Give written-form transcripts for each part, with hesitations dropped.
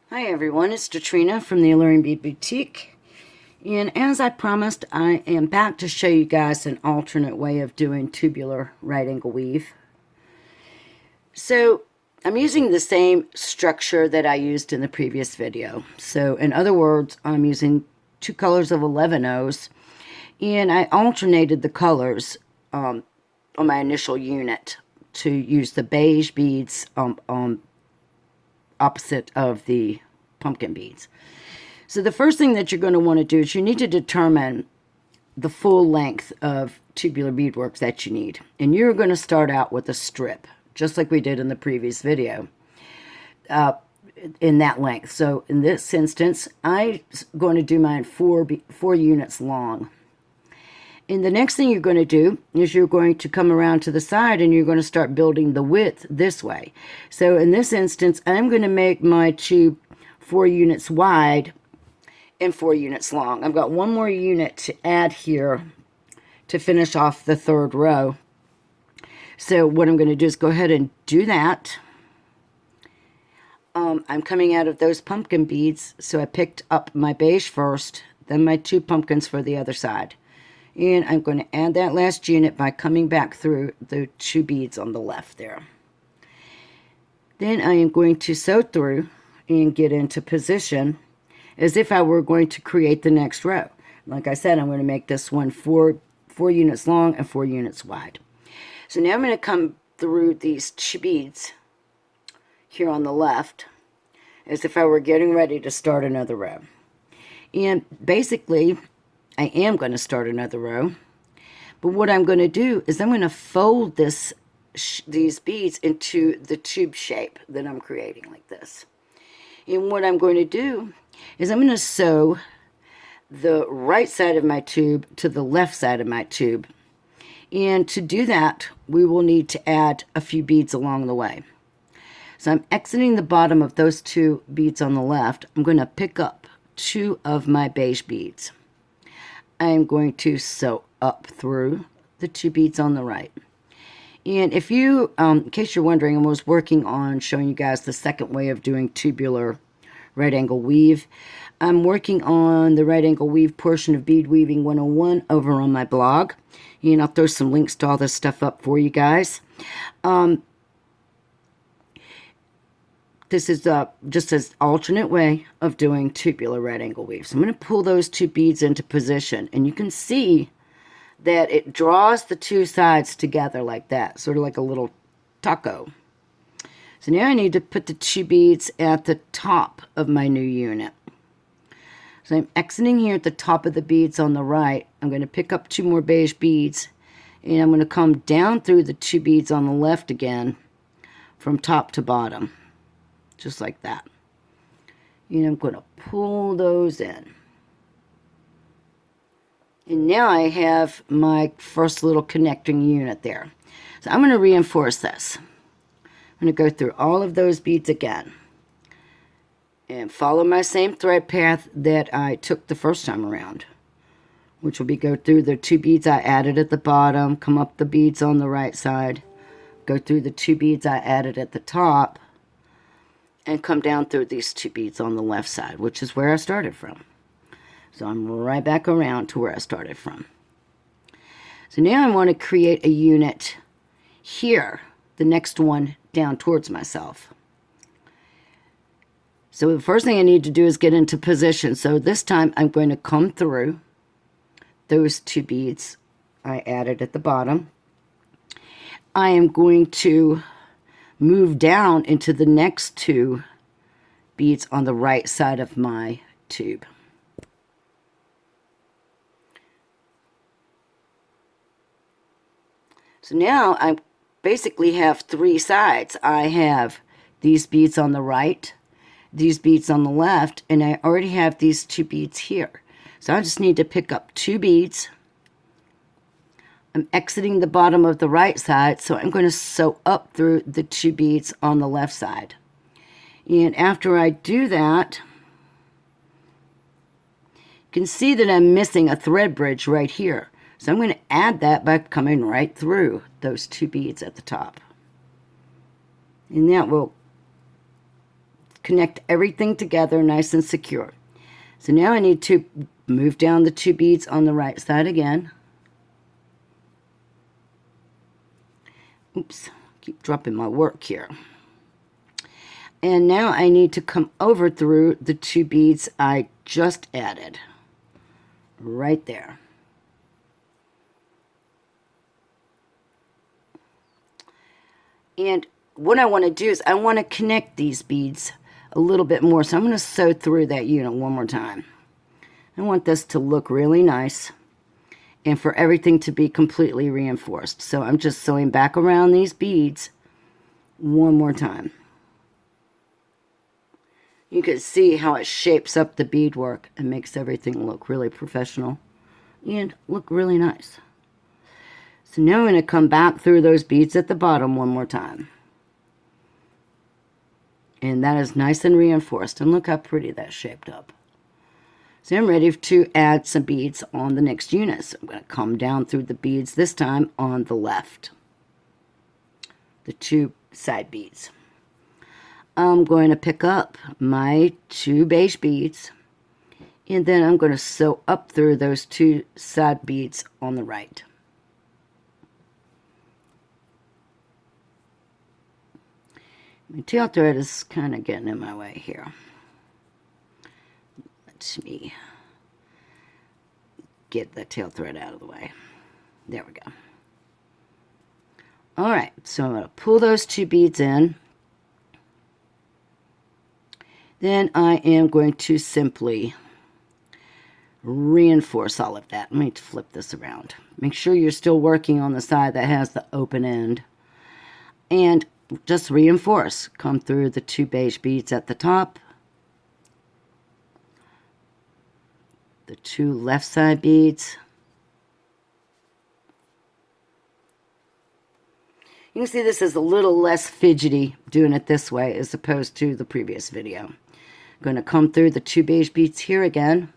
Hi everyone, it's Katrina from the Alluring Bead Boutique, and as I promised, I am back to show you guys an alternate way of doing tubular right angle weave. So I'm using the same structure that I used in the previous video. So in other words, I'm using two colors of 11-0s, and I alternated the colors on my initial unit to use the beige beads opposite of the pumpkin beads. So the first thing that you're going to want to do is you need to determine the full length of tubular beadwork that you need. And you're going to start out with a strip, just like we did in the previous video, in that length. So in this instance, I'm going to do mine four units long. And the next thing you're going to do is you're going to come around to the side and you're going to start building the width this way. So in this instance, I'm going to make my tube 4 units wide and 4 units long. I've got one more unit to add here to finish off the third row. So what I'm going to do is go ahead and do that. I'm coming out of those pumpkin beads, so I picked up my beige first, then my 2 pumpkins for the other side. And I'm going to add that last unit by coming back through the 2 beads on the left there. Then I am going to sew through and get into position as if I were going to create the next row. Like I said, I'm going to make this one 4 units long and 4 units wide. So now I'm going to come through these 2 beads here on the left as if I were getting ready to start another row. And basically, I am going to start another row, but what I'm going to do is I'm going to fold these beads into the tube shape that I'm creating like this. And what I'm going to do is I'm going to sew the right side of my tube to the left side of my tube. And to do that, we will need to add a few beads along the way. So I'm exiting the bottom of those 2 beads on the left. I'm going to pick up 2 of my beige beads. I am going to sew up through the 2 beads on the right. And if you, in case you're wondering, I was working on showing you guys the second way of doing tubular right angle weave. I'm working on the right angle weave portion of Bead Weaving 101 over on my blog. And I'll throw some links to all this stuff up for you guys. This is just an alternate way of doing tubular right angle weave. So I'm going to pull those 2 beads into position. And you can see that it draws the 2 sides together like that. Sort of like a little taco. So now I need to put the 2 beads at the top of my new unit. So I'm exiting here at the top of the beads on the right. I'm going to pick up 2 more beige beads. And I'm going to come down through the 2 beads on the left again from top to bottom. Just like that. And I'm going to pull those in. And now I have my first little connecting unit there. So I'm going to reinforce this. I'm going to go through all of those beads again. And follow my same thread path that I took the first time around. Which will be go through the 2 beads I added at the bottom. Come up the beads on the right side. Go through the 2 beads I added at the top. And come down through these 2 beads on the left side, which is where I started from. So I'm right back around to where I started from. So now I want to create a unit here, the next one down towards myself. So the first thing I need to do is get into position. So this time I'm going to come through those 2 beads I added at the bottom. I am going to move down into the next 2 beads on the right side of my tube. So now I basically have 3 sides. I have these beads on the right, these beads on the left, and I already have these 2 beads here. So I just need to pick up 2 beads. I'm exiting the bottom of the right side, so I'm going to sew up through the 2 beads on the left side. And after I do that, you can see that I'm missing a thread bridge right here. So I'm going to add that by coming right through those 2 beads at the top. And that will connect everything together nice and secure. So now I need to move down the 2 beads on the right side again. Oops, keep dropping my work here. And now I need to come over through the 2 beads I just added. Right there. And what I want to do is I want to connect these beads a little bit more. So I'm going to sew through that unit one more time. I want this to look really nice and for everything to be completely reinforced. So I'm just sewing back around these beads one more time. You can see how it shapes up the beadwork and makes everything look really professional and look really nice. So now I'm going to come back through those beads at the bottom one more time. And that is nice and reinforced. And look how pretty that's shaped up. So I'm ready to add some beads on the next unit. So I'm going to come down through the beads this time on the left. The 2 side beads. I'm going to pick up my 2 beige beads. And then I'm going to sew up through those 2 side beads on the right. My tail thread is kind of getting in my way here. Let me get the tail thread out of the way. There we go. Alright, so I'm going to pull those 2 beads in. Then I am going to simply reinforce all of that. Let me flip this around. Make sure you're still working on the side that has the open end. And just reinforce. Come through the 2 beige beads at the top. The 2 left side beads. You can see this is a little less fidgety doing it this way as opposed to the previous video. I'm going to come through the 2 beige beads here again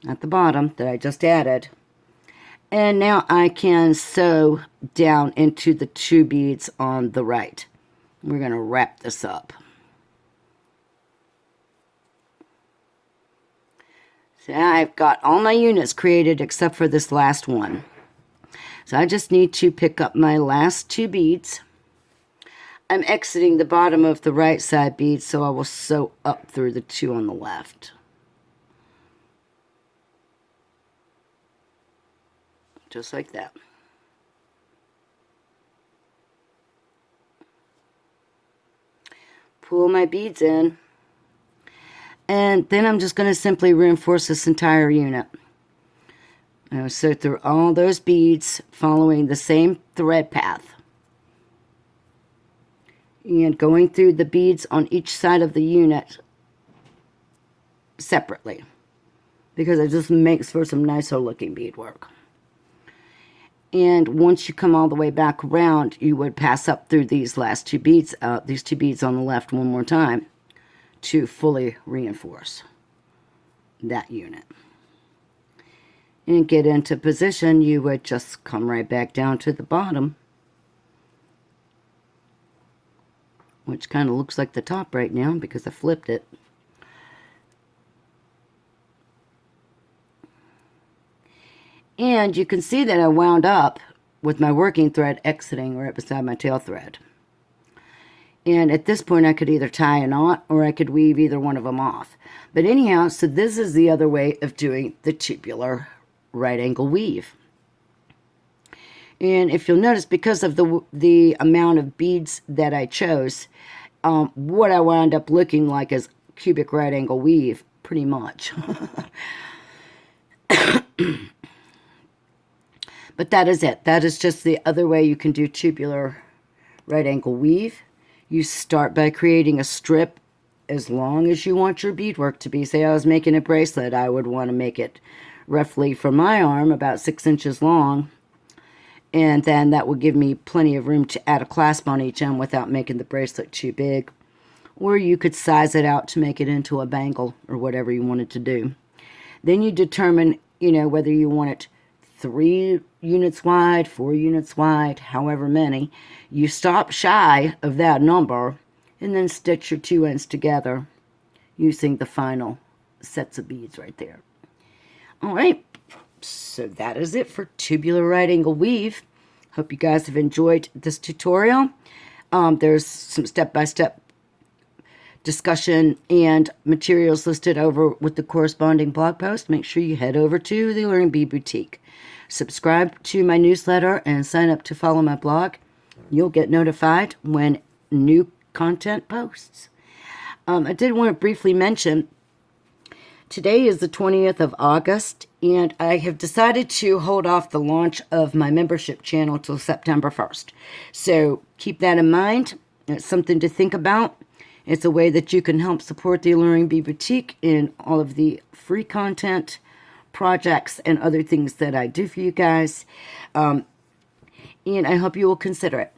at the bottom that I just added. And now I can sew down into the 2 beads on the right. We're going to wrap this up. So now I've got all my units created except for this last one. So I just need to pick up my last 2 beads. I'm exiting the bottom of the right side bead, so I will sew up through the 2 on the left. Just like that. Pull my beads in. And then I'm just going to simply reinforce this entire unit. I'll sew through all those beads following the same thread path. And going through the beads on each side of the unit separately. Because it just makes for some nicer looking beadwork. And once you come all the way back around, you would pass up through these last 2 beads, these 2 beads on the left one more time to fully reinforce that unit. And get into position, you would just come right back down to the bottom, which kind of looks like the top right now because I flipped it. And you can see that I wound up with my working thread exiting right beside my tail thread. And at this point I could either tie a knot or I could weave either one of them off. But anyhow, so this is the other way of doing the tubular right angle weave. And if you'll notice, because of the amount of beads that I chose, what I wound up looking like is cubic right angle weave, pretty much. But that is it. That is just the other way you can do tubular right angle weave. You start by creating a strip as long as you want your beadwork to be. Say I was making a bracelet, I would want to make it roughly from my arm about 6 inches long. And then that would give me plenty of room to add a clasp on each end without making the bracelet too big. Or you could size it out to make it into a bangle or whatever you wanted to do. Then you determine, whether you want it 3 units wide, 4 units wide, however many. You stop shy of that number And then stitch your 2 ends together using the final sets of beads right there. All right, so that is it for tubular right angle weave. Hope you guys have enjoyed this tutorial. There's some step-by-step discussion and materials listed over with the corresponding blog post. Make sure you head over to the Alluring Bead Boutique. Subscribe to my newsletter and sign up to follow my blog. You'll get notified when new content posts. I did want to briefly mention, today is the 20th of August, and I have decided to hold off the launch of my membership channel till September 1st. So keep that in mind. It's something to think about. It's a way that you can help support the Alluring Bead Boutique in all of the free content, projects, and other things that I do for you guys. And I hope you will consider it.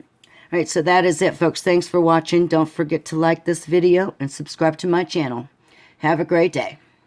All right, so that is it, folks. Thanks for watching. Don't forget to like this video and subscribe to my channel. Have a great day.